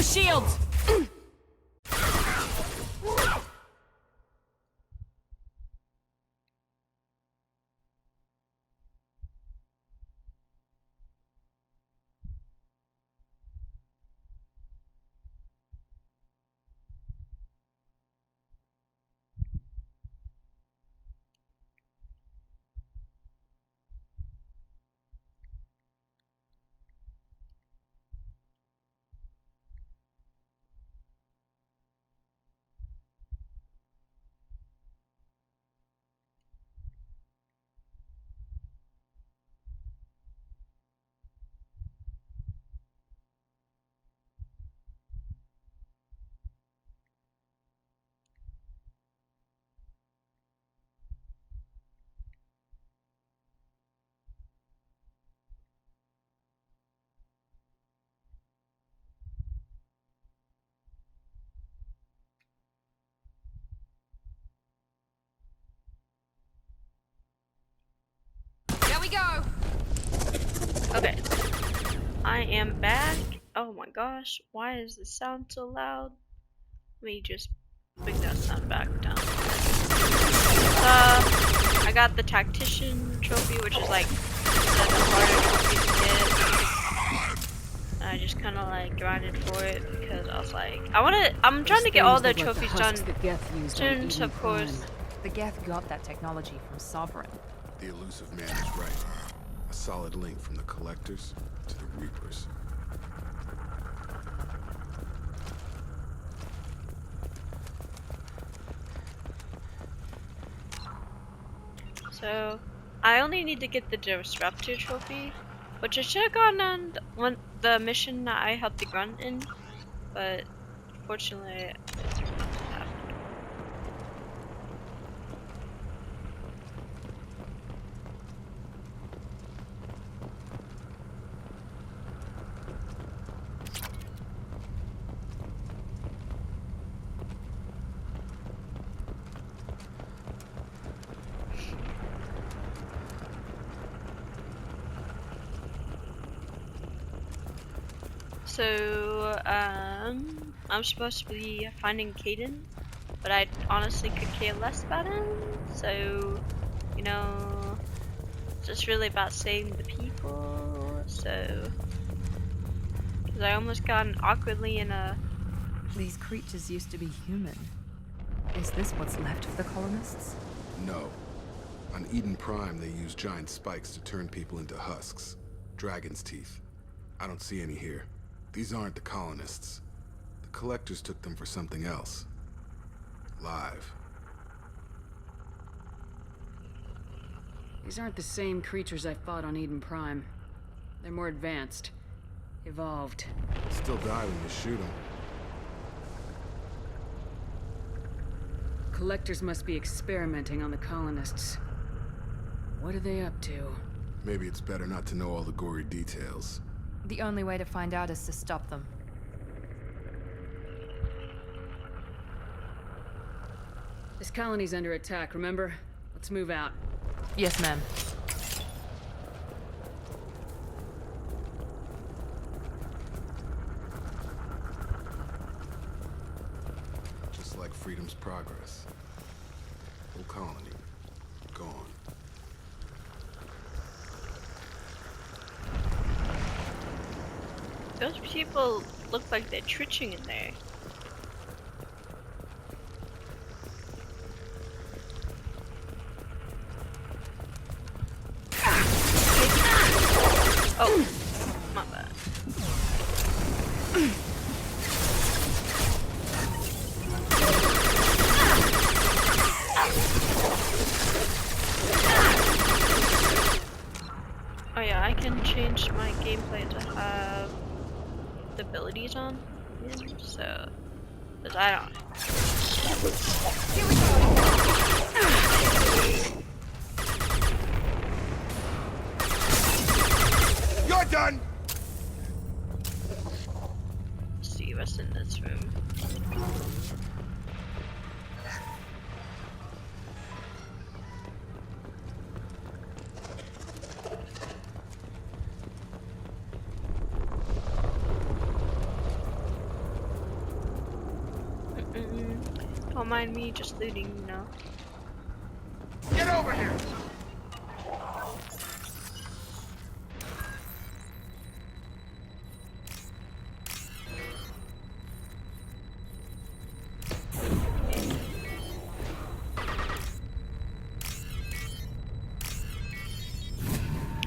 shields! There we go! Okay, I am back. Oh my gosh, why is the sound so loud? Let me just bring that sound back down. I got the tactician trophy, which is like the harder trophy to get. I just kind of like grinded for it because I was like, I'm trying to get all the trophies done soon, so of course. The Geth got that technology from Sovereign. The elusive man is right. A solid link from the Collectors to the Reapers. So, I only need to get the Disruptor trophy, which I should have gone on the mission that I helped the grunt in, but fortunately, it didn't happen. So, I'm supposed to be finding Caden, but I honestly could care less about him, so, you know, it's just really about saving the people, so, because I almost got awkwardly in a... These creatures used to be human. Is this what's left of the colonists? No. On Eden Prime, they use giant spikes to turn people into husks. Dragon's teeth. I don't see any here. These aren't the colonists. The Collectors took them for something else. Live. These aren't the same creatures I fought on Eden Prime. They're more advanced. Evolved. Still die when you shoot them. Collectors must be experimenting on the colonists. What are they up to? Maybe it's better not to know all the gory details. The only way to find out is to stop them. This colony's under attack, remember? Let's move out. Yes, ma'am. Just like Freedom's Progress. Whole colony. Gone. Those people look like they're twitching in there. Oh, my bad. Oh yeah, I can change my gameplay to have the abilities on, so, because I don't. Here we go! You're done! Let's see what's in this room. Don't mind me just looting, you know. Get over here!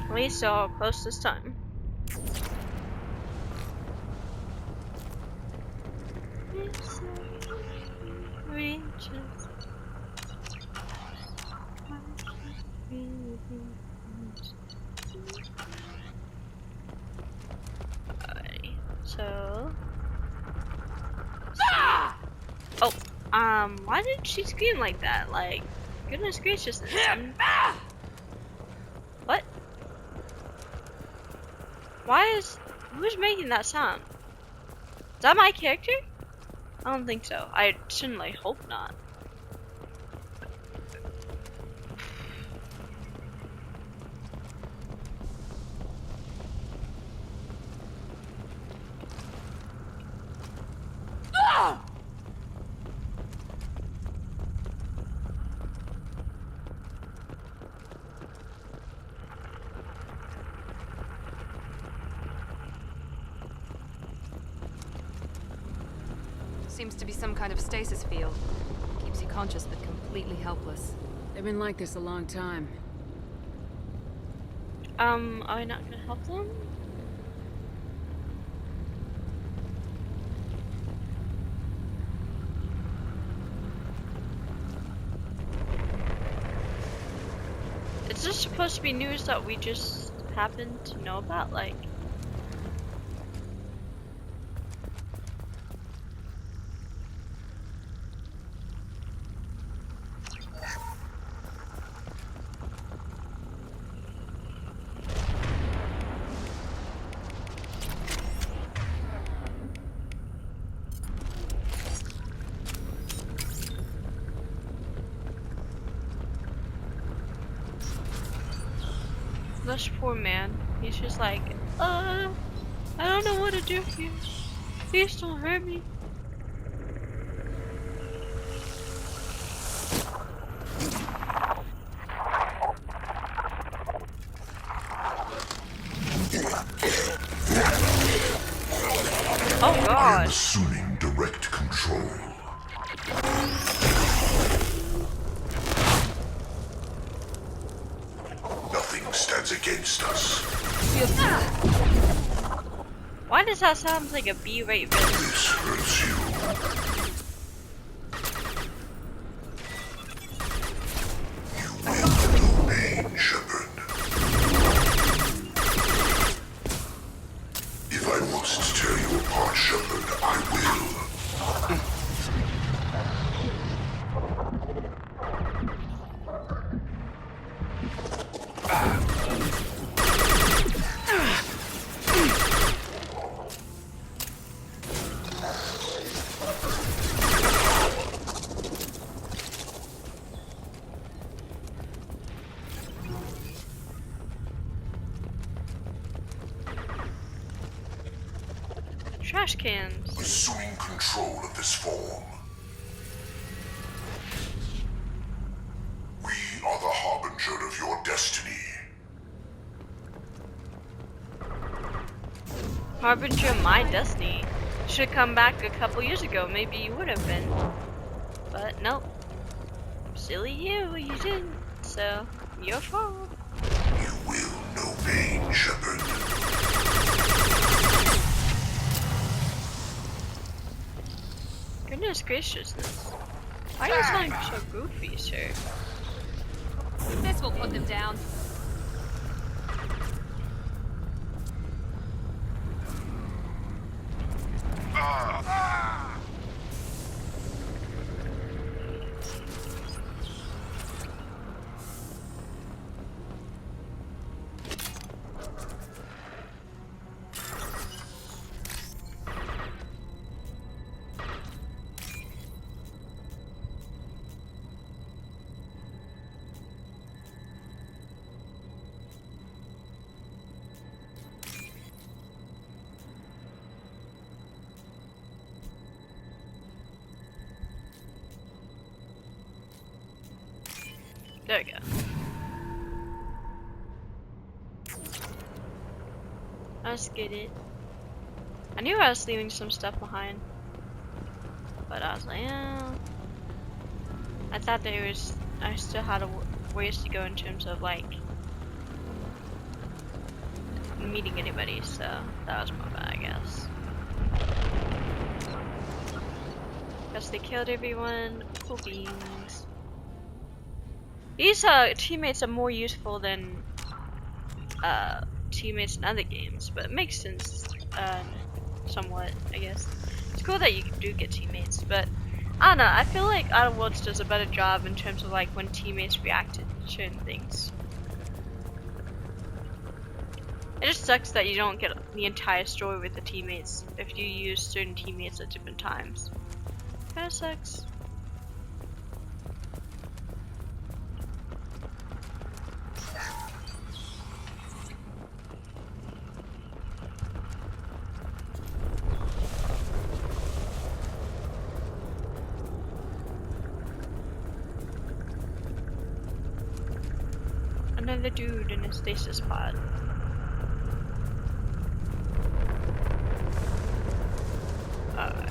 At least all close this time. Alrighty, so. Oh, why did she scream like that? Like, goodness gracious. What? Who's making that sound? Is that my character? I don't think so. I certainly hope not. Seems to be some kind of stasis field. Keeps you conscious but completely helpless. They've been like this a long time. Are we not gonna help them? Is this supposed to be news that we just happen to know about? Like, this poor man, he's just like, I don't know what to do here. Please don't hurt me. Oh I am God. assuming direct control. Nothing stands against us. Why does that sound like a B-rate video? This hurts you. You will no pain, Shepard. If I must tear you apart, Shepard, I will. Trash cans. Assuming control of this form. We are the harbinger of your destiny. Harbinger of my destiny. Should have come back a couple years ago. Maybe you would have been. But nope. Silly you didn't. So, your fault. You will no pain, Shepard. Goodness graciousness. Why are you sounding so goofy, sir? This will put them down. There we go. Let's get it. I knew I was leaving some stuff behind, but I was like, yeah. I thought I still had ways to go in terms of like meeting anybody, so that was my bad, I guess. Guess they killed everyone. Cool beans. These teammates are more useful than teammates in other games, but it makes sense somewhat, I guess. It's cool that you do get teammates, but I don't know, I feel like Outer Worlds does a better job in terms of like when teammates react to certain things. It just sucks that you don't get the entire story with the teammates if you use certain teammates at different times. Kinda sucks. Another dude in a stasis pod. Alright.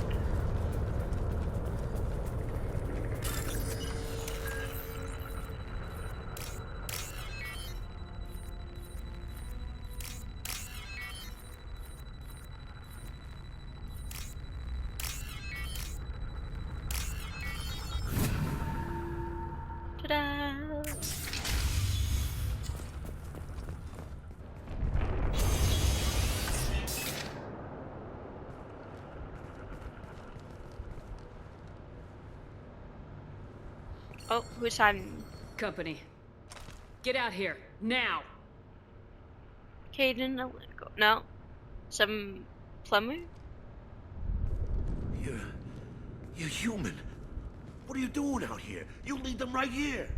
Ta-da! Oh, who's hiding? Company. Get out here, now! Caden, no. Some plumber? You're human. What are you doing out here? You lead them right here.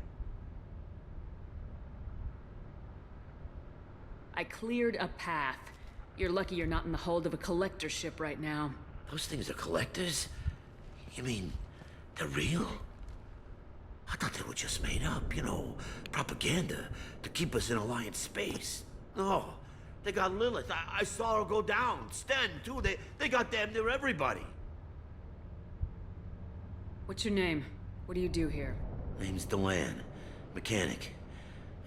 I cleared a path. You're lucky you're not in the hold of a collector ship right now. Those things are collectors? You mean, they're real? I thought they were just made up, you know, propaganda to keep us in Alliance space. No, they got Lilith. I saw her go down. Sten, too. They got damn near everybody. What's your name? What do you do here? Name's Delan, mechanic.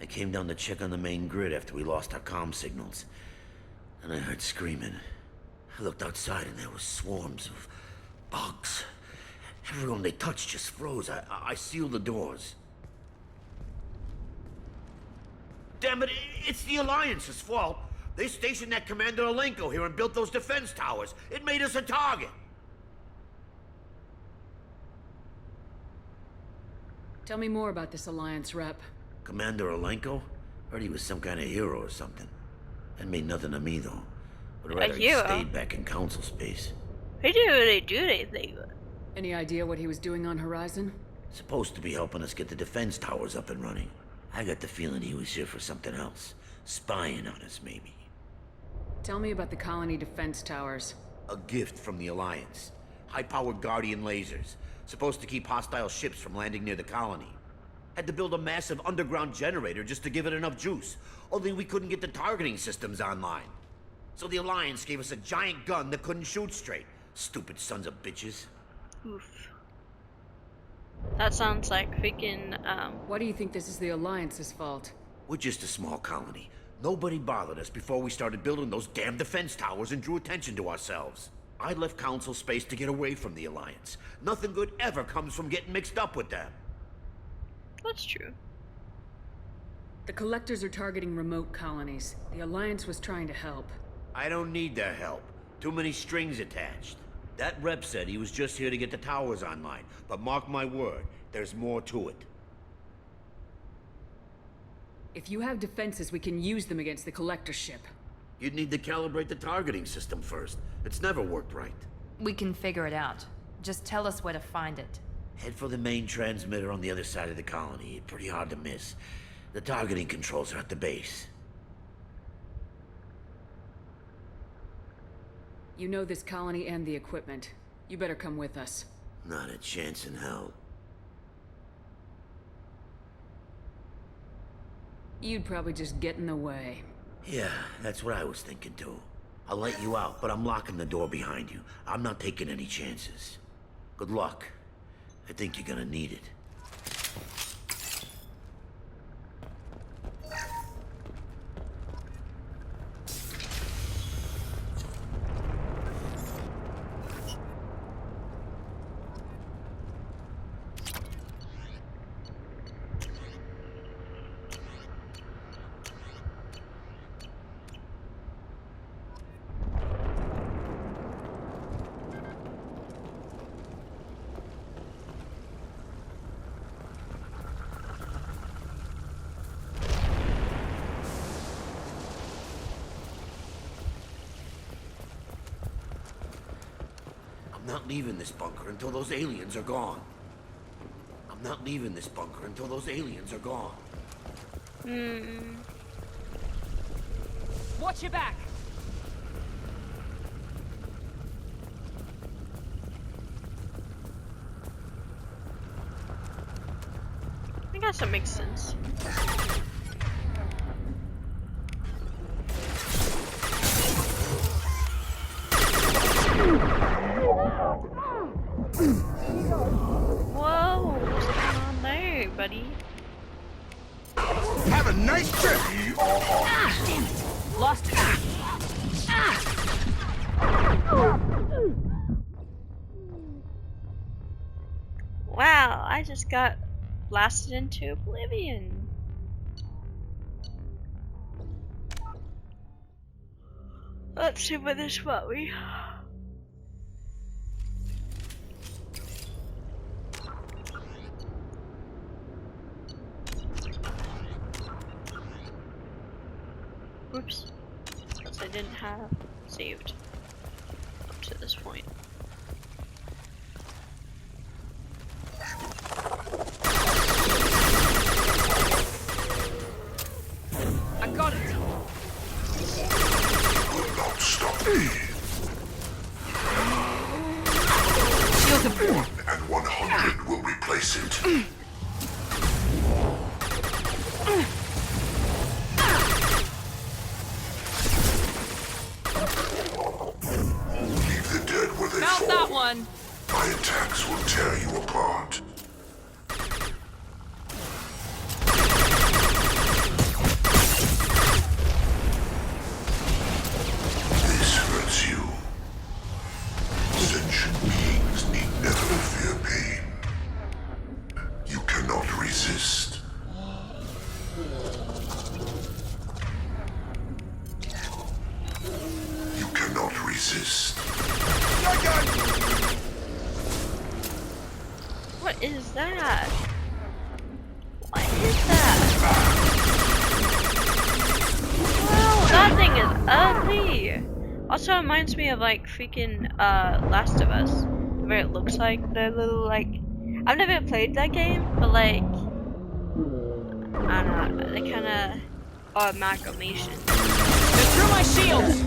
I came down to check on the main grid after we lost our comm signals. And I heard screaming. I looked outside and there was swarms of bugs. Everyone they touched just froze. I sealed the doors. Damn it, it's the Alliance's fault. They stationed that Commander Alenko here and built those defense towers. It made us a target. Tell me more about this Alliance rep. Commander Alenko? Heard he was some kind of hero or something. That made nothing to me, though. Would rather he hero? stayed back in Council space. He didn't really do anything. Any idea what he was doing on Horizon? Supposed to be helping us get the defense towers up and running. I got the feeling he was here for something else. Spying on us, maybe. Tell me about the colony defense towers. A gift from the Alliance. High-powered Guardian lasers. Supposed to keep hostile ships from landing near the colony. Had to build a massive underground generator just to give it enough juice. Only we couldn't get the targeting systems online. So the Alliance gave us a giant gun that couldn't shoot straight. Stupid sons of bitches. Oof. That sounds like freaking, Why do you think this is the Alliance's fault? We're just a small colony. Nobody bothered us before we started building those damn defense towers and drew attention to ourselves. I left Council space to get away from the Alliance. Nothing good ever comes from getting mixed up with them. That's true. The Collectors are targeting remote colonies. The Alliance was trying to help. I don't need their help. Too many strings attached. That rep said he was just here to get the towers online, but mark my word, there's more to it. If you have defenses, we can use them against the Collector ship. You'd need to calibrate the targeting system first. It's never worked right. We can figure it out. Just tell us where to find it. Head for the main transmitter on the other side of the colony. Pretty hard to miss. The targeting controls are at the base. You know this colony and the equipment. You better come with us. Not a chance in hell. You'd probably just get in the way. Yeah, that's what I was thinking too. I'll let you out, but I'm locking the door behind you. I'm not taking any chances. Good luck. I think you're gonna need it. I'm not leaving this bunker until those aliens are gone. I'm not leaving this bunker until those aliens are gone. Watch your back! I guess that makes sense. Whoa, what's going on there, buddy? Have a nice trip! Damn it! Lost it! Wow, I just got blasted into oblivion. Let's see where this got me. Oops. Because I didn't have saved up to this point. I got it! Will not stop me. Shields of form! And 100 will replace it. Leave the dead where they Found fall. that one! My attacks will tear you apart. This hurts you. Sentient beings need never fear pain. You cannot resist. You cannot resist. What is that? What is that? Wow, that thing is ugly! Also reminds me of like freaking Last of Us, where it looks like the little like, I've never played that game, but like, I don't know, they kinda are amalgamation. They're through my shields!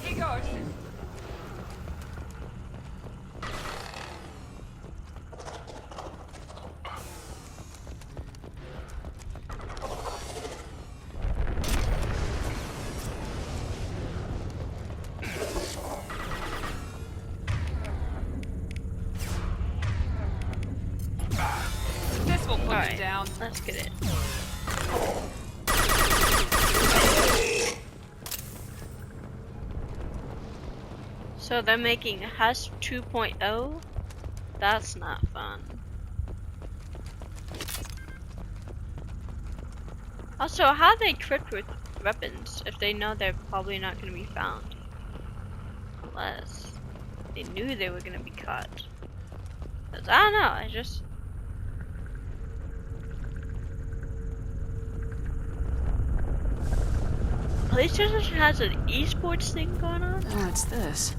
Here goes. This will put it Alright, down. let's get it. So they're making Husk 2.0? That's not fun. Also, how are they equipped with weapons if they know they're probably not going to be found? Unless they knew they were going to be caught. 'Cause I don't know, I just... PlayStation has an esports thing going on? Oh, what's this?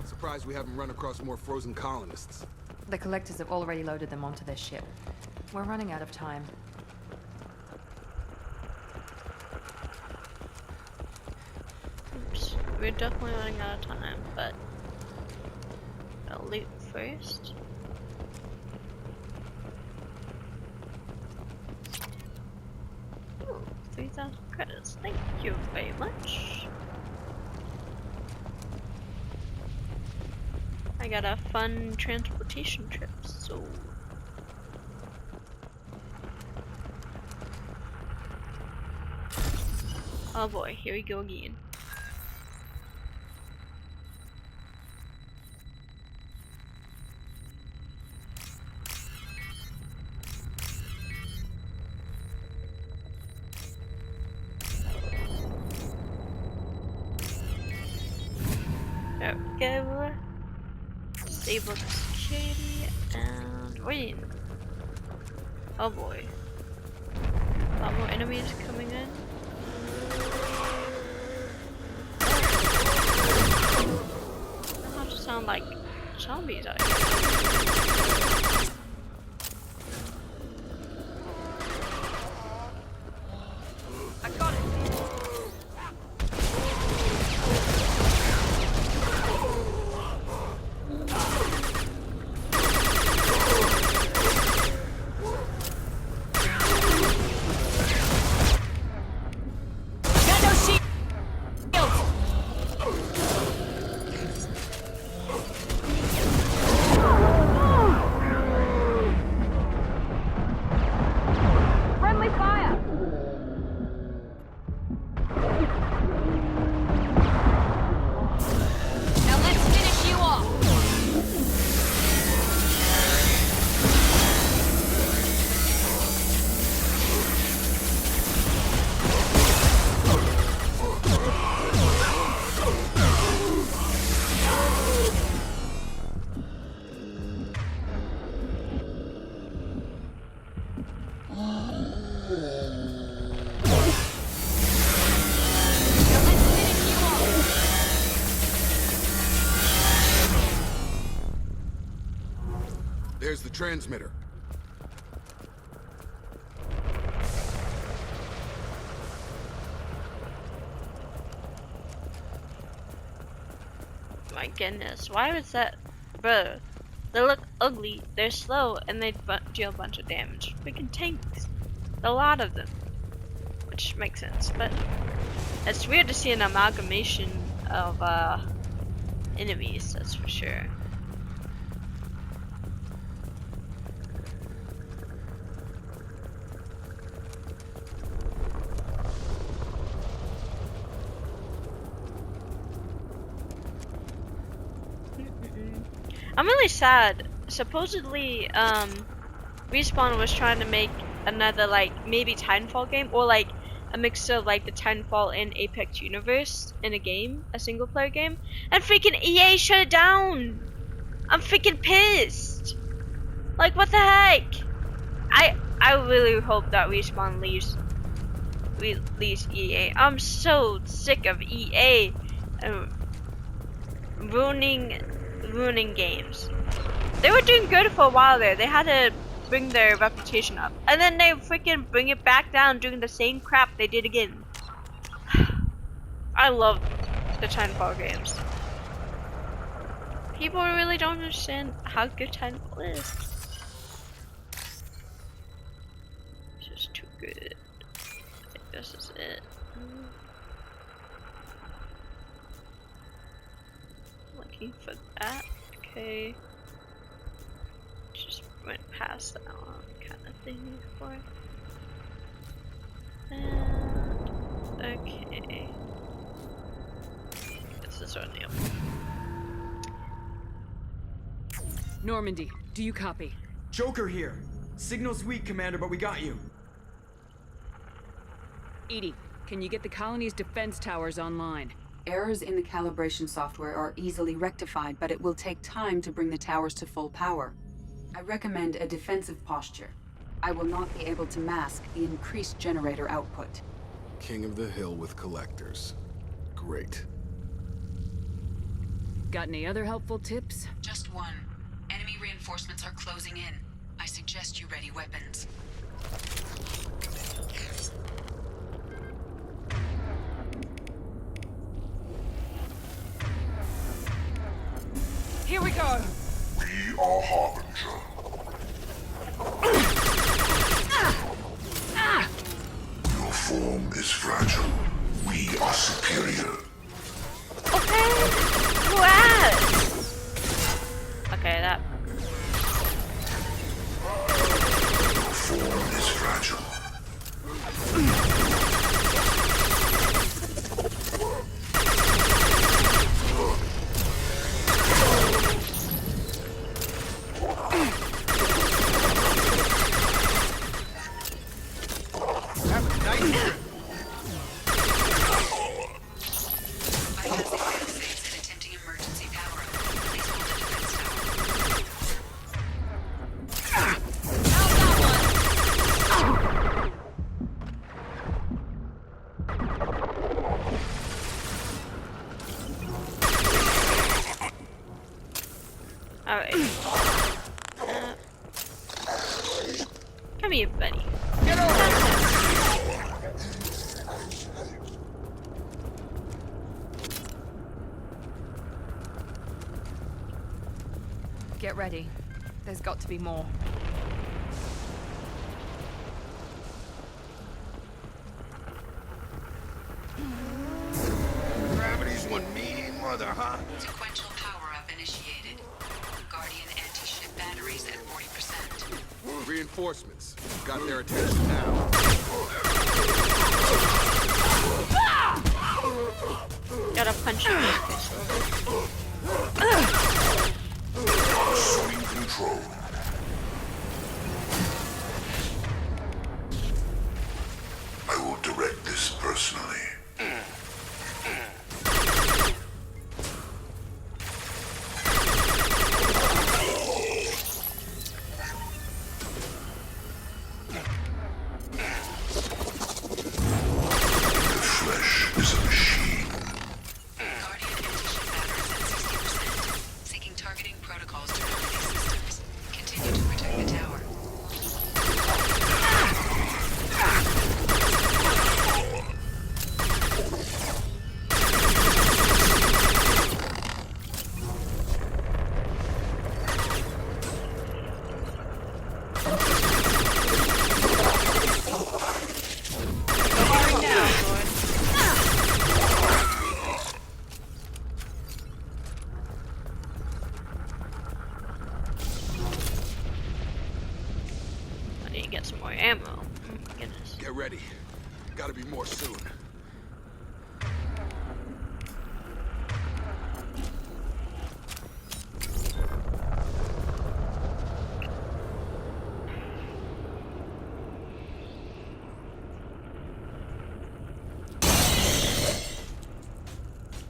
Surprised we haven't run across more frozen colonists. The collectors have already loaded them onto their ship. We're running out of time. Oops. We're definitely running out of time, but I'll loot first. Ooh, 3,000 credits. Thank you very much. I got a fun transportation trip, so oh boy, here we go again. There we go. Disable the security and wait. Oh boy. A lot more enemies coming in. They have to sound like zombies out here. I got it! There's the transmitter. My goodness, why was that? Bro, they look ugly, they're slow, and they deal a bunch of damage. Freaking tanks. A lot of them. Which makes sense, but it's weird to see an amalgamation of enemies, that's for sure. I'm really sad. Supposedly, Respawn was trying to make another, like, maybe Titanfall game, or like a mixture of like the Titanfall and Apex universe in a game, a single player game, and freaking EA shut it down. I'm freaking pissed. Like, what the heck? I really hope that Respawn leaves EA. I'm so sick of EA ruining games. They were doing good for a while there. They had to bring their reputation up, and then they freaking bring it back down, doing the same crap they did again. I love the Titanfall games. People really don't understand how good Titanfall is. It's just too good. I think this is it. Looking for that. Okay. Just went past that one kind of thing before. And okay. This is only up. Normandy, do you copy? Joker here. Signal's weak, Commander, but we got you. EDI, can you get the colony's defense towers online? Errors in the calibration software are easily rectified, but it will take time to bring the towers to full power. I recommend a defensive posture. I will not be able to mask the increased generator output. King of the Hill with collectors. Great. Got any other helpful tips? Just one. Enemy reinforcements are closing in. I suggest you ready weapons. Here we go! We are Harbinger. Your form is fragile. We are superior. Okay. Who asked? Okay, that. Your form is fragile. Alright. Come here, buddy. Get over! Get ready. There's got to be more. Gravity's one mean mother, huh? Sequential power-up initiated. Guardian anti-ship batteries at 40%. Reinforcements. Got their attention now. Gotta punch him. Assuming control. I will direct this personally. The flesh is a machine. Guardian anti-ship batteries at 60%. Seeking targeting protocols to remove these systems. Continue to protect the tower. I need to get some more ammo. Oh my goodness. Get ready. Gotta be more soon.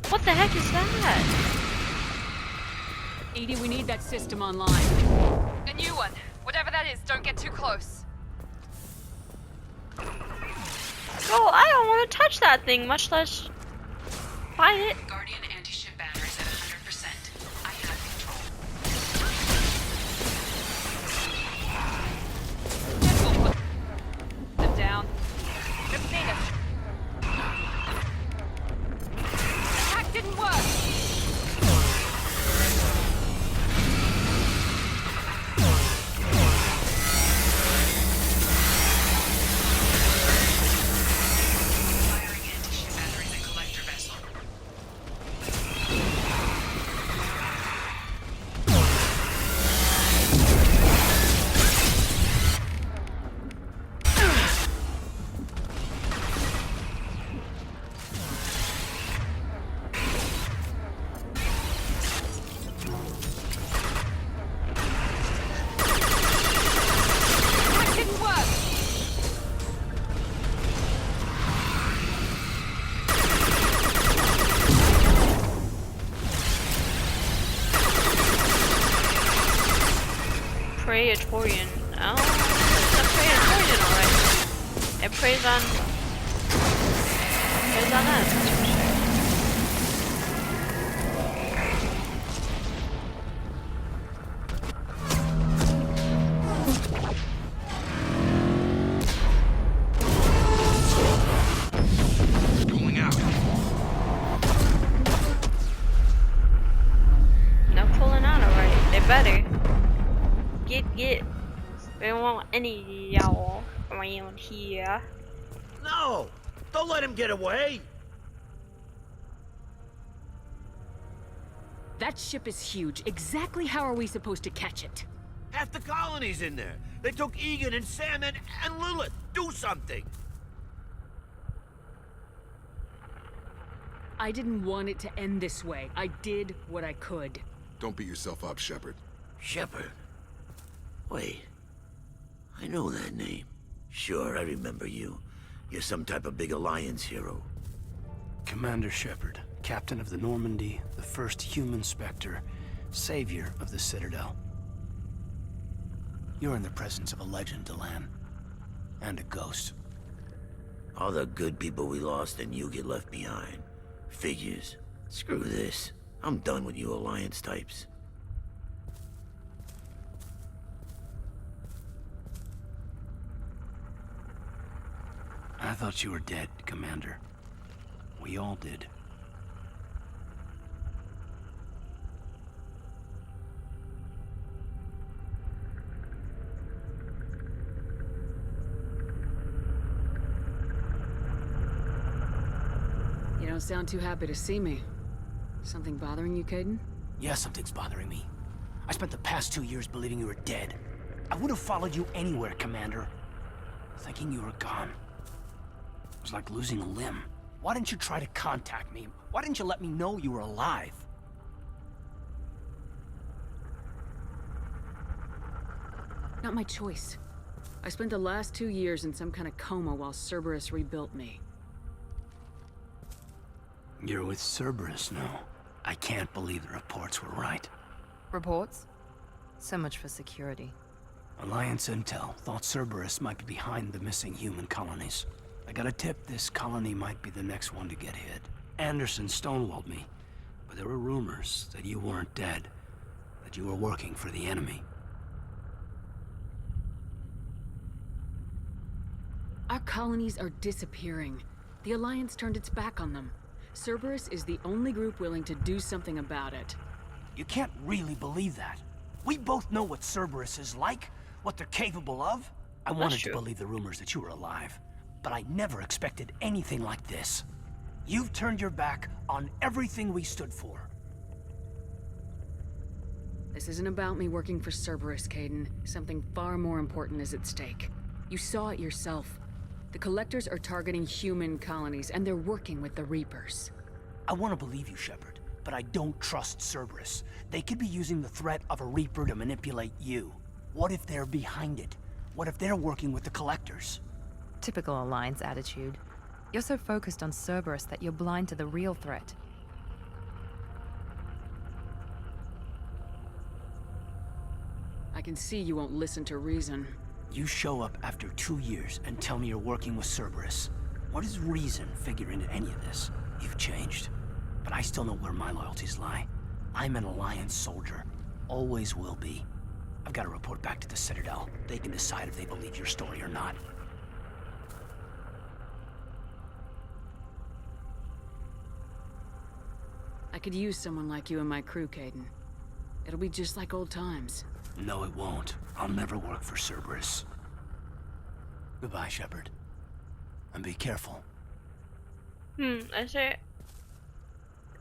What the heck is that? EDI, we need that system online. A new one. Whatever that is, don't get too close. Oh, I don't want to touch that thing, much less fight it. Guardian anti-ship batteries at 100%. I have control. Put them down. They've seen us. Attack didn't work. Firing anti-ship batteries at collector vessel. Praetorian. Oh, it's a Praetorian, alright. It preys on us, that's for sure. Going out. No pulling out, alright. They better. Get. We don't want any of y'all around here. No! Don't let him get away! That ship is huge. Exactly how are we supposed to catch it? Half the colony's in there. They took Egan and Sam and Lilith. Do something! I didn't want it to end this way. I did what I could. Don't beat yourself up, Shepard. Shepard? Wait. I know that name. Sure, I remember you. You're some type of big Alliance hero. Commander Shepard, captain of the Normandy, the first human Spectre, savior of the Citadel. You're in the presence of a legend, Delan. And a ghost. All the good people we lost and you get left behind. Figures. Screw this. I'm done with you Alliance types. I thought you were dead, Commander. We all did. You don't sound too happy to see me. Something bothering you, Caden? Yeah, something's bothering me. I spent the past 2 years believing you were dead. I would have followed you anywhere, Commander. Thinking you were gone. It was like losing a limb. Why didn't you try to contact me? Why didn't you let me know you were alive? Not my choice. I spent the last 2 years in some kind of coma while Cerberus rebuilt me. You're with Cerberus now. I can't believe the reports were right. Reports? So much for security. Alliance Intel thought Cerberus might be behind the missing human colonies. I got a tip this colony might be the next one to get hit. Anderson stonewalled me, but there were rumors that you weren't dead, that you were working for the enemy. Our colonies are disappearing. The Alliance turned its back on them. Cerberus is the only group willing to do something about it. You can't really believe that. We both know what Cerberus is like, what they're capable of. I wanted to believe the rumors that you were alive, but I never expected anything like this. You've turned your back on everything we stood for. This isn't about me working for Cerberus, Caden. Something far more important is at stake. You saw it yourself. The Collectors are targeting human colonies, and they're working with the Reapers. I want to believe you, Shepard, but I don't trust Cerberus. They could be using the threat of a Reaper to manipulate you. What if they're behind it? What if they're working with the Collectors? Typical Alliance attitude. You're so focused on Cerberus that you're blind to the real threat. I can see you won't listen to reason. You show up after 2 years and tell me you're working with Cerberus. What does reason figure into any of this? You've changed, but I still know where my loyalties lie. I'm an Alliance soldier. Always will be. I've got to report back to the Citadel. They can decide if they believe your story or not. I could use someone like you in my crew, Caden. It'll be just like old times. No, it won't. I'll never work for Cerberus. Goodbye, Shepard. And be careful. Is there a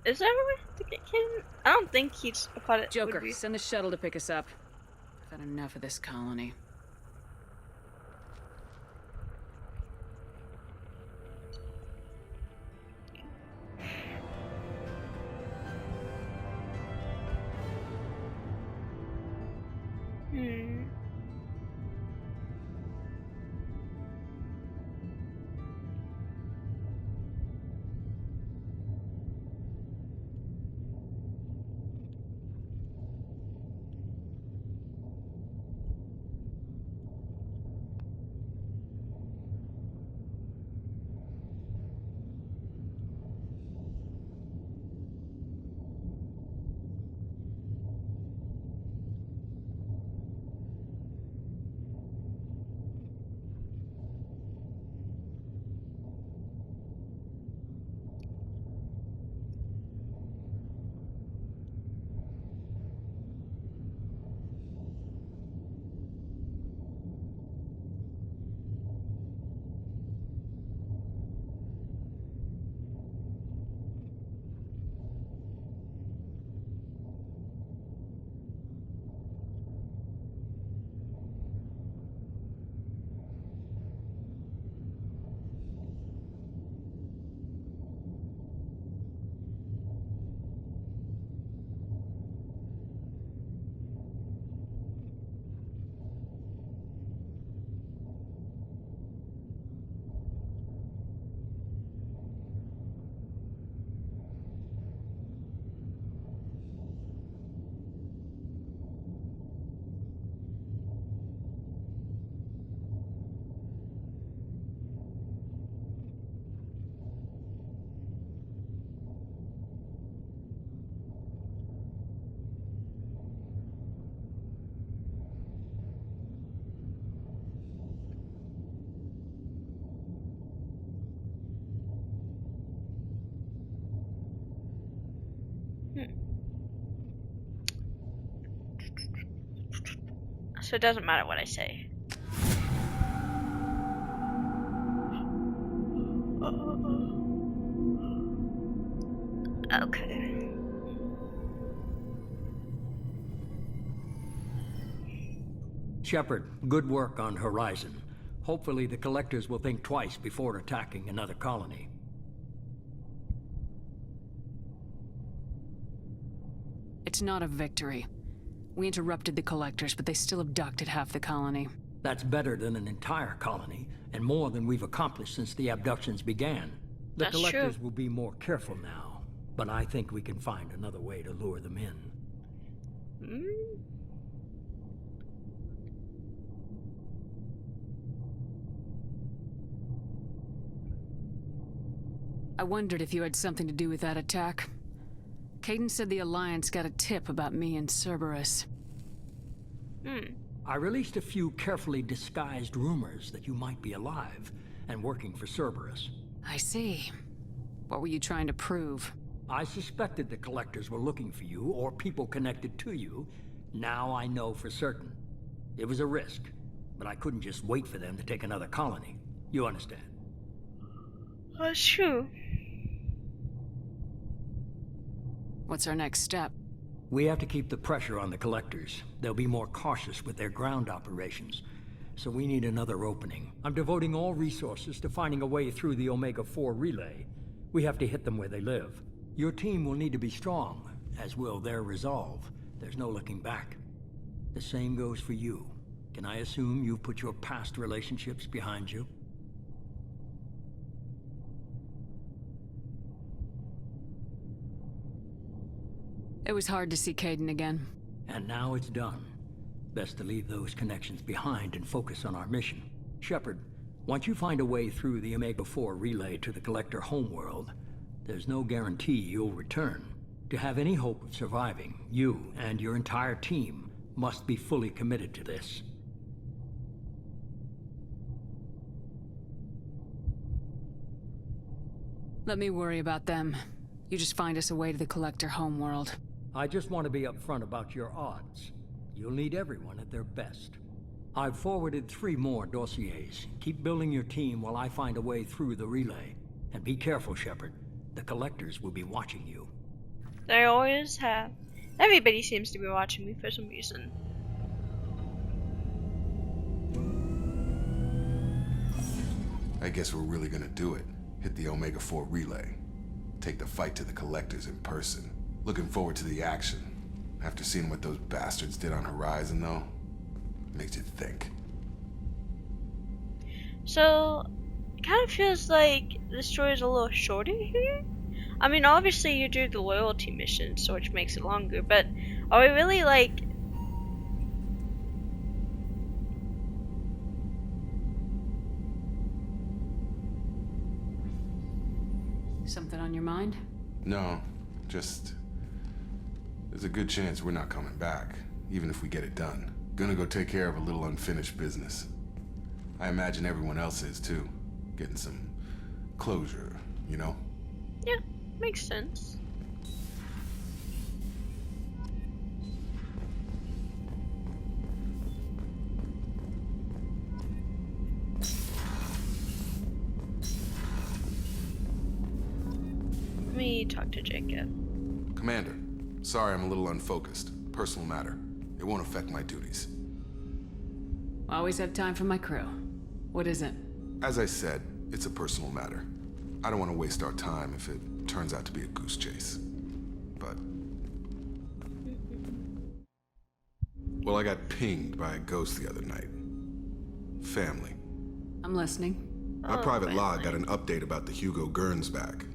way to get him? I don't think he's a pilot. Joker, send the shuttle to pick us up. I've had enough of this colony. So it doesn't matter what I say. Okay. Shepard, good work on Horizon. Hopefully the Collectors will think twice before attacking another colony. It's not a victory. We interrupted the Collectors, but they still abducted half the colony. That's better than an entire colony, and more than we've accomplished since the abductions began. The That's Collectors true. will be more careful now, but I think we can find another way to lure them in. I wondered if you had something to do with that attack. Kaidan said the Alliance got a tip about me and Cerberus. I released a few carefully disguised rumors that you might be alive and working for Cerberus. I see. What were you trying to prove? I suspected the Collectors were looking for you or people connected to you. Now I know for certain. It was a risk, but I couldn't just wait for them to take another colony. You understand? That's true. What's our next step? We have to keep the pressure on the Collectors. They'll be more cautious with their ground operations. So we need another opening. I'm devoting all resources to finding a way through the Omega-4 relay. We have to hit them where they live. Your team will need to be strong, as will their resolve. There's no looking back. The same goes for you. Can I assume you've put your past relationships behind you? It was hard to see Kaidan again. And now it's done. Best to leave those connections behind and focus on our mission. Shepard, once you find a way through the Omega-4 relay to the Collector homeworld, there's no guarantee you'll return. To have any hope of surviving, you and your entire team must be fully committed to this. Let me worry about them. You just find us a way to the Collector homeworld. I just want to be upfront about your odds. You'll need everyone at their best. I've forwarded 3 more dossiers. Keep building your team while I find a way through the relay. And be careful, Shepard. The Collectors will be watching you. They always have. Everybody seems to be watching me for some reason. I guess we're really gonna do it. Hit the Omega-4 relay. Take the fight to the Collectors in person. Looking forward to the action. After seeing what those bastards did on Horizon, though, makes you think. So, it kind of feels like the story is a little shorter here. I mean, obviously you do the loyalty mission, so which makes it longer, but are we really like... Something on your mind? No, just... There's a good chance we're not coming back, even if we get it done. Gonna go take care of a little unfinished business. I imagine everyone else is too. Getting some closure, you know? Yeah, makes sense. Let me talk to Jacob. Commander, sorry I'm a little unfocused. Personal matter. It won't affect my duties. Always have time for my crew. What is it? As I said, it's a personal matter. I don't want to waste our time if it turns out to be a goose chase. But... Well, I got pinged by a ghost the other night. Family. I'm listening. My private log got an update about the Hugo Gernsback,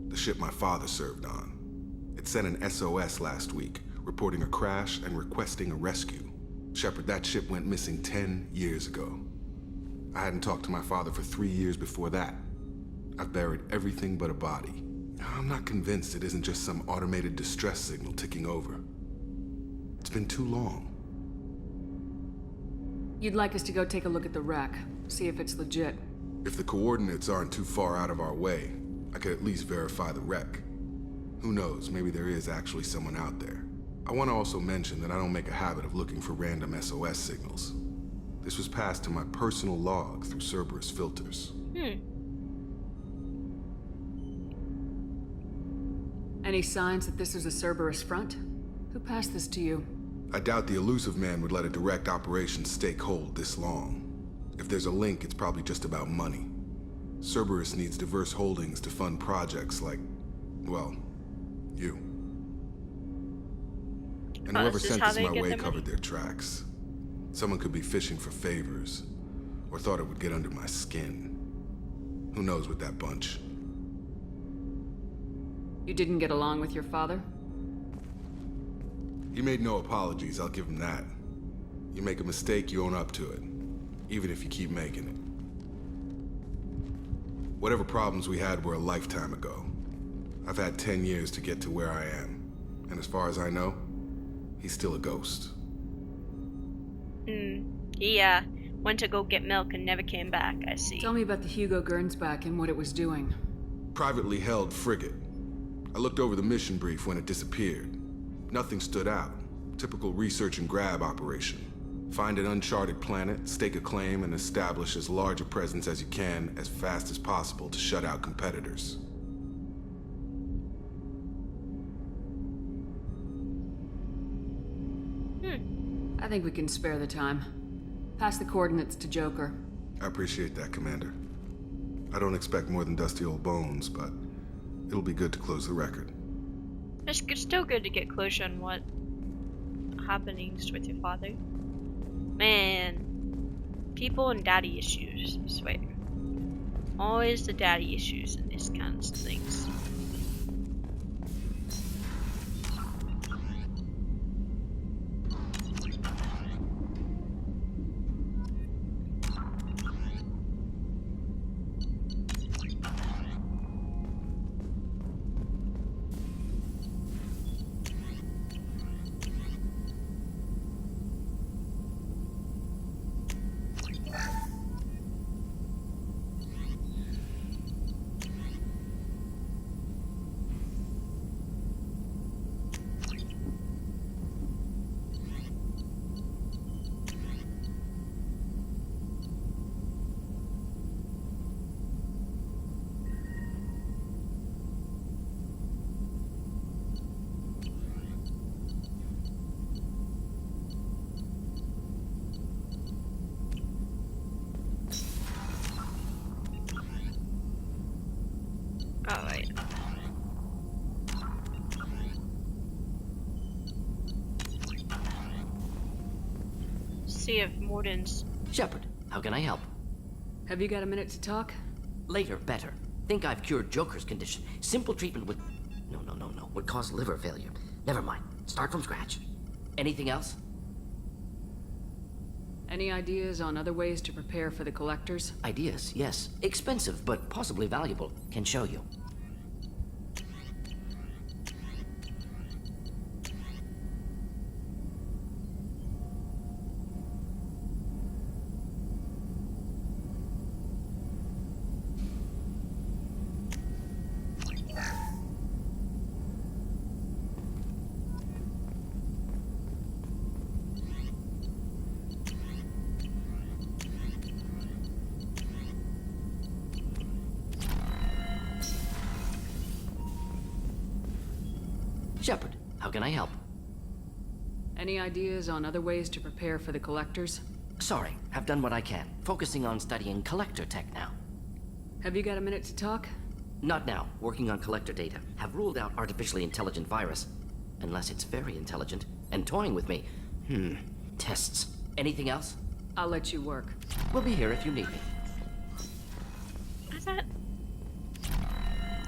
the ship my father served on. It sent an SOS last week, reporting a crash and requesting a rescue. Shepard, that ship went missing 10 years ago. I hadn't talked to my father for 3 years before that. I've buried everything but a body. I'm not convinced it isn't just some automated distress signal ticking over. It's been too long. You'd like us to go take a look at the wreck, see if it's legit. If the coordinates aren't too far out of our way, I could at least verify the wreck. Who knows, maybe there is actually someone out there. I want to also mention that I don't make a habit of looking for random SOS signals. This was passed to my personal log through Cerberus filters. Any signs that this is a Cerberus front? Who passed this to you? I doubt the elusive man would let a direct operation stake hold this long. If there's a link, it's probably just about money. Cerberus needs diverse holdings to fund projects like, well, you. And whoever sent this my way covered their tracks. Someone could be fishing for favors, or thought it would get under my skin. Who knows with that bunch? You didn't get along with your father? He made no apologies, I'll give him that. You make a mistake, you own up to it. Even if you keep making it. Whatever problems we had were a lifetime ago. I've had 10 years to get to where I am. And as far as I know, he's still a ghost. He went to go get milk and never came back, I see. Tell me about the Hugo Gernsback and what it was doing. Privately held frigate. I looked over the mission brief when it disappeared. Nothing stood out. Typical research and grab operation. Find an uncharted planet, stake a claim, and establish as large a presence as you can as fast as possible to shut out competitors. I think we can spare the time. Pass the coordinates to Joker. I appreciate that, Commander. I don't expect more than dusty old bones, but it'll be good to close the record. It's still good to get closure on what happenings with your father. Man, people and daddy issues, I swear. Always the daddy issues in these kinds of things. Alright. See if Morden's... Shepard, how can I help? Have you got a minute to talk? Later, better. Think I've cured Joker's condition. Simple treatment would... No. Would cause liver failure. Never mind. Start from scratch. Anything else? Any ideas on other ways to prepare for the Collectors? Ideas, yes. Expensive, but possibly valuable. Can show you. Shepard, how can I help? Any ideas on other ways to prepare for the Collectors? Sorry, have done what I can. Focusing on studying Collector tech now. Have you got a minute to talk? Not now. Working on Collector data. Have ruled out artificially intelligent virus. Unless it's very intelligent. And toying with me. Tests. Anything else? I'll let you work. We'll be here if you need me. Is that...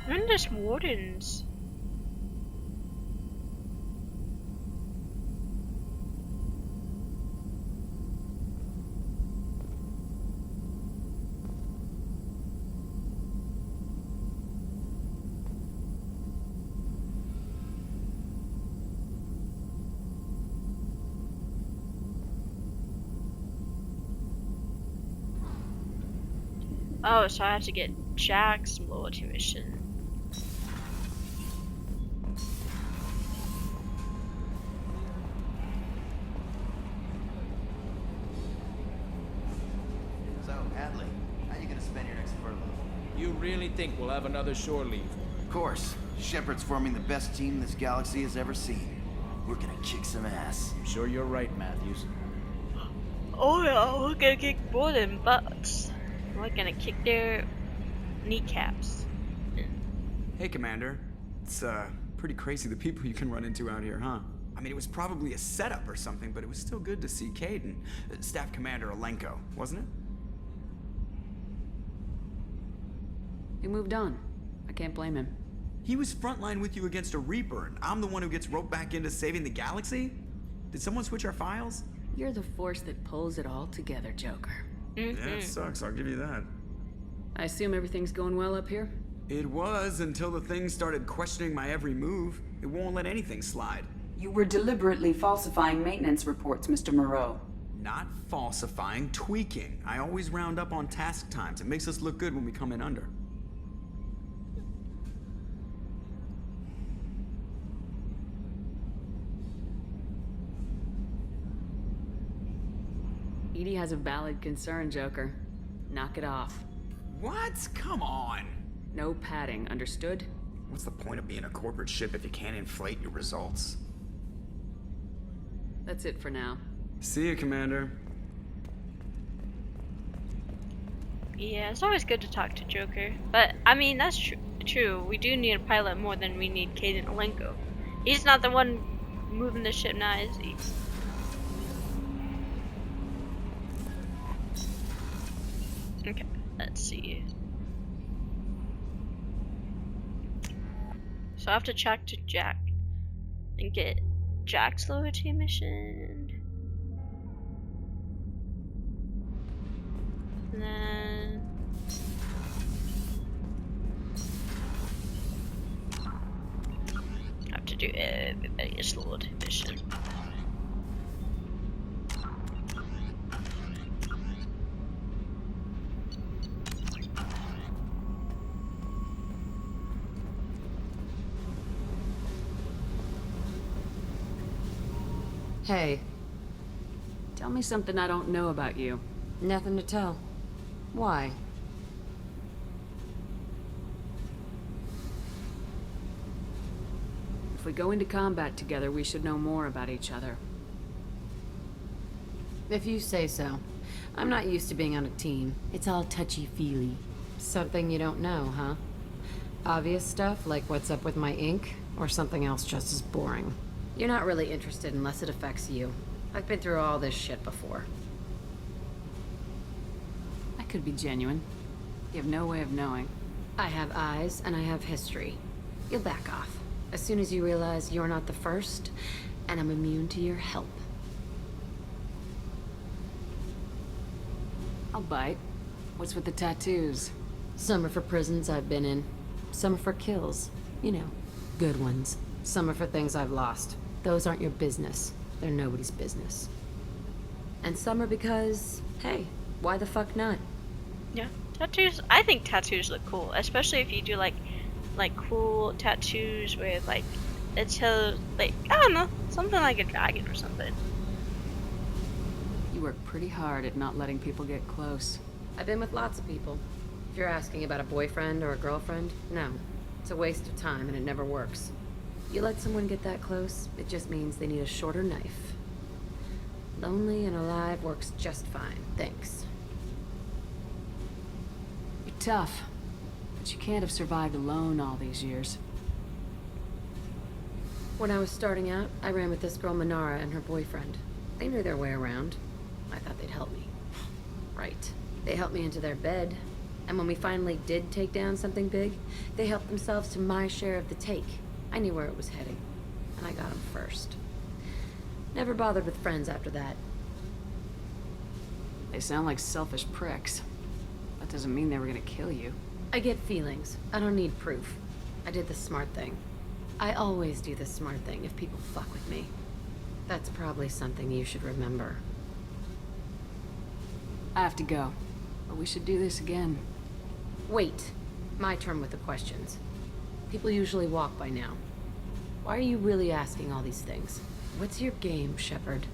When does Wardens... Oh, so I have to get Jack's loyalty mission. spend your next furlough? You really think we'll have another shore leave? Of course. Shepard's forming the best team this galaxy has ever seen. We're gonna kick some ass. I'm sure you're right, Matthews. Oh yeah, we're gonna kick more than butts. We're gonna kick their kneecaps. Hey, Commander. It's, pretty crazy the people you can run into out here, huh? I mean, it was probably a setup or something, but it was still good to see Kaidan. Staff Commander Alenko, wasn't it? He moved on. I can't blame him. He was frontline with you against a Reaper, and I'm the one who gets roped back into saving the galaxy? Did someone switch our files? You're the force that pulls it all together, Joker. Yeah, it sucks, I'll give you that. I assume everything's going well up here? It was, until the thing started questioning my every move. It won't let anything slide. You were deliberately falsifying maintenance reports, Mr. Moreau. Not falsifying, tweaking. I always round up on task times. It makes us look good when we come in under. EDI has a valid concern, Joker. Knock it off. What? Come on! No padding, understood? What's the point of being a corporate ship if you can't inflate your results? That's it for now. See you, Commander. Yeah, it's always good to talk to Joker. But, I mean, that's true. We do need a pilot more than we need Kaidan Alenko. He's not the one moving the ship now, is he? Okay, let's see. So I have to track to Jack and get Jack's loyalty mission. And then I have to do everybody's loyalty mission. Hey. Tell me something I don't know about you. Nothing to tell. Why? If we go into combat together, we should know more about each other. If you say so. I'm not used to being on a team. It's all touchy-feely. Something you don't know, huh? Obvious stuff, like what's up with my ink, or something else just as boring? You're not really interested unless it affects you. I've been through all this shit before. I could be genuine. You have no way of knowing. I have eyes, and I have history. You'll back off. As soon as you realize you're not the first, and I'm immune to your help. I'll bite. What's with the tattoos? Some are for prisons I've been in. Some are for kills. You know, good ones. Some are for things I've lost. Those aren't your business. They're nobody's business. And some are because, hey, why the fuck not? Yeah, tattoos. I think tattoos look cool, especially if you do like cool tattoos with like it's I don't know, something like a dragon or something. You work pretty hard at not letting people get close. I've been with lots of people. If you're asking about a boyfriend or a girlfriend, no. It's a waste of time and it never works. You let someone get that close, it just means they need a shorter knife. Lonely and alive works just fine, thanks. You're tough, but you can't have survived alone all these years. When I was starting out, I ran with this girl Manara and her boyfriend. They knew their way around. I thought they'd help me. Right. They helped me into their bed, and when we finally did take down something big, they helped themselves to my share of the take. I knew where it was heading, and I got them first. Never bothered with friends after that. They sound like selfish pricks. That doesn't mean they were gonna kill you. I get feelings. I don't need proof. I did the smart thing. I always do the smart thing if people fuck with me. That's probably something you should remember. I have to go, but we should do this again. Wait. My turn with the questions. People usually walk by now. Why are you really asking all these things? What's your game, Shepard?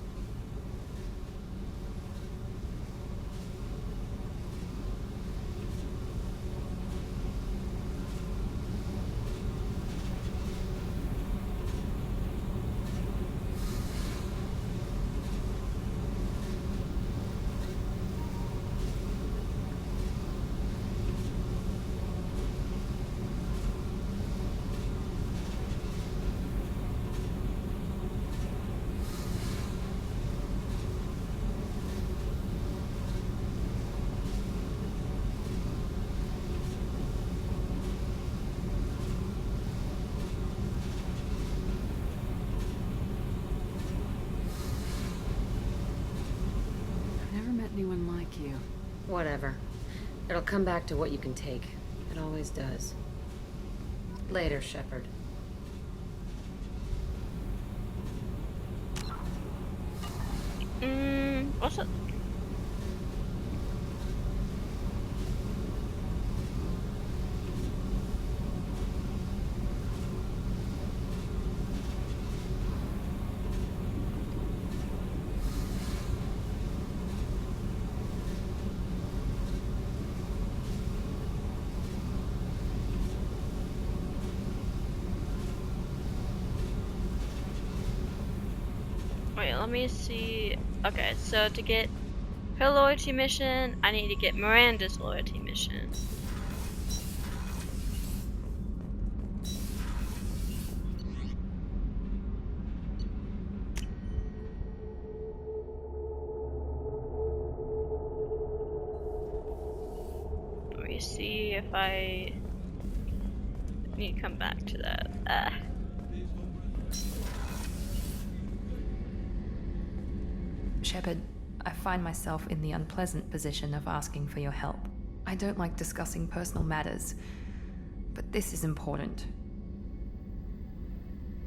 Whatever. It'll come back to what you can take. It always does. Later, Shepard. What's up? Wait, let me see. Okay, so to get her loyalty mission, I need to get Miranda's loyalty mission. Let me see if I need to come back to that. Shepard, I find myself in the unpleasant position of asking for your help. I don't like discussing personal matters, but this is important.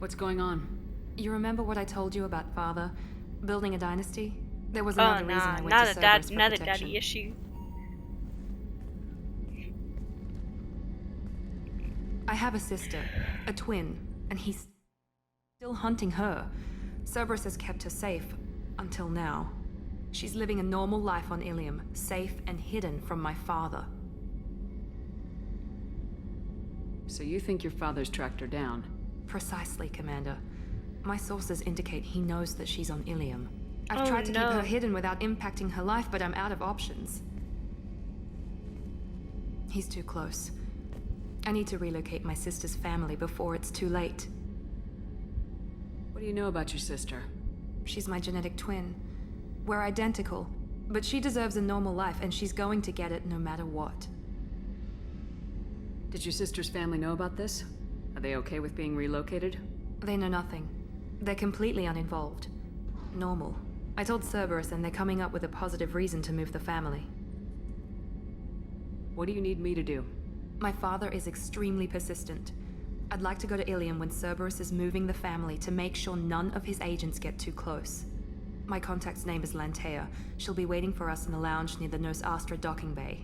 What's going on? You remember what I told you about Father building a dynasty? There was another reason I went to Cerberus for another protection. daddy issue. I have a sister, a twin, and he's still hunting her. Cerberus has kept her safe, until now. She's living a normal life on Ilium, safe and hidden from my father. So you think your father's tracked her down? Precisely, Commander. My sources indicate he knows that she's on Ilium. I've tried to keep her hidden without impacting her life, but I'm out of options. He's too close. I need to relocate my sister's family before it's too late. What do you know about your sister? She's my genetic twin. We're identical, but she deserves a normal life, and she's going to get it no matter what. Did your sister's family know about this? Are they okay with being relocated? They know nothing. They're completely uninvolved. Normal. I told Cerberus, and they're coming up with a positive reason to move the family. What do you need me to do? My father is extremely persistent. I'd like to go to Ilium when Cerberus is moving the family to make sure none of his agents get too close. My contact's name is Lantea. She'll be waiting for us in the lounge near the Nos Astra docking bay.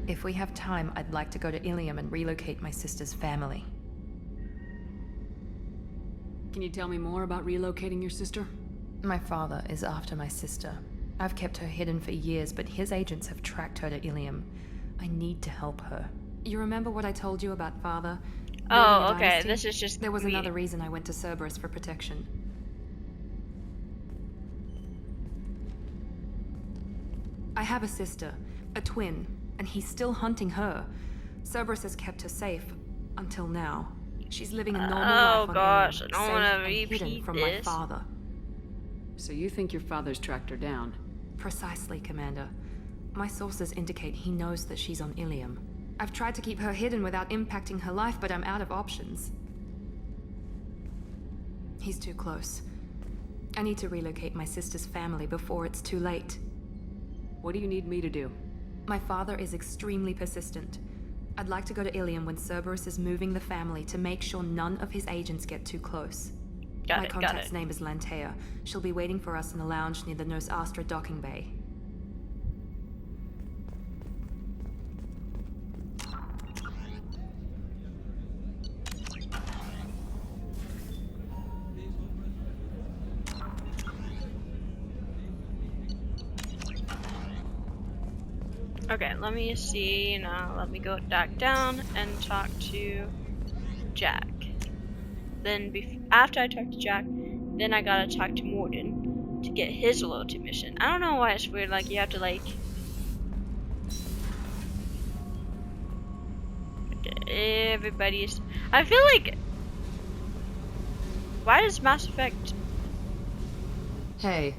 If we have time, I'd like to go to Ilium and relocate my sister's family. Can you tell me more about relocating your sister? My father is after my sister. I've kept her hidden for years, but his agents have tracked her to Ilium. I need to help her. You remember what I told you about Father? Oh, okay, this is just... There was another reason I went to Cerberus for protection. I have a sister, a twin, and he's still hunting her. Cerberus has kept her safe, until now. She's living a normal life on gosh, Ilium, I don't safe want to and hidden repeat from this. my father. So you think your father's tracked her down? Precisely, Commander. My sources indicate he knows that she's on Ilium. I've tried to keep her hidden without impacting her life, but I'm out of options. He's too close. I need to relocate my sister's family before it's too late. What do you need me to do? My father is extremely persistent. I'd like to go to Ilium when Cerberus is moving the family to make sure none of his agents get too close. My contact's name is Lantea. She'll be waiting for us in the lounge near the Nos Astra docking bay. Okay, let me see. Now let me go back down and talk to Jack. Then after I talk to Jack, then I gotta talk to Mordin to get his loyalty mission. I don't know why it's weird, like you have to like... Everybody's... I feel like... Why does Mass Effect... Hey.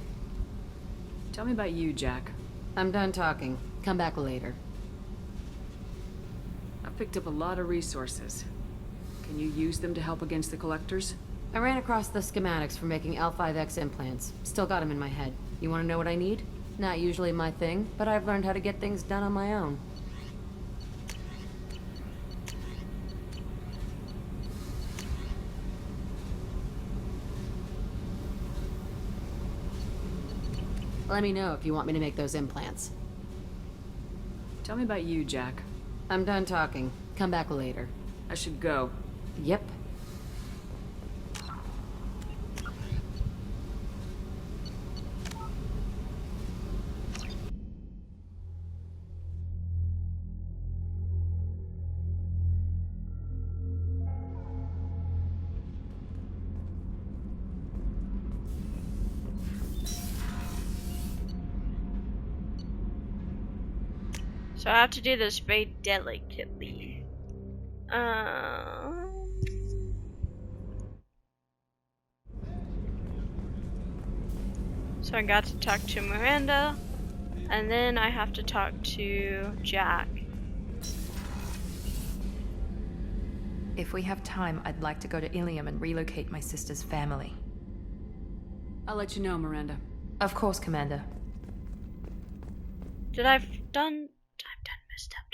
Tell me about you, Jack. I'm done talking. Come back later. I've picked up a lot of resources. Can you use them to help against the Collectors? I ran across the schematics for making L5X implants. Still got them in my head. You want to know what I need? Not usually my thing, but I've learned how to get things done on my own. Let me know if you want me to make those implants. Tell me about you, Jack. I'm done talking. Come back later. I should go. Yep. So I have to do this very delicately. So I got to talk to Miranda, and then I have to talk to Jack. If we have time, I'd like to go to Ilium and relocate my sister's family. I'll let you know, Miranda. Of course, Commander. I've done missteps.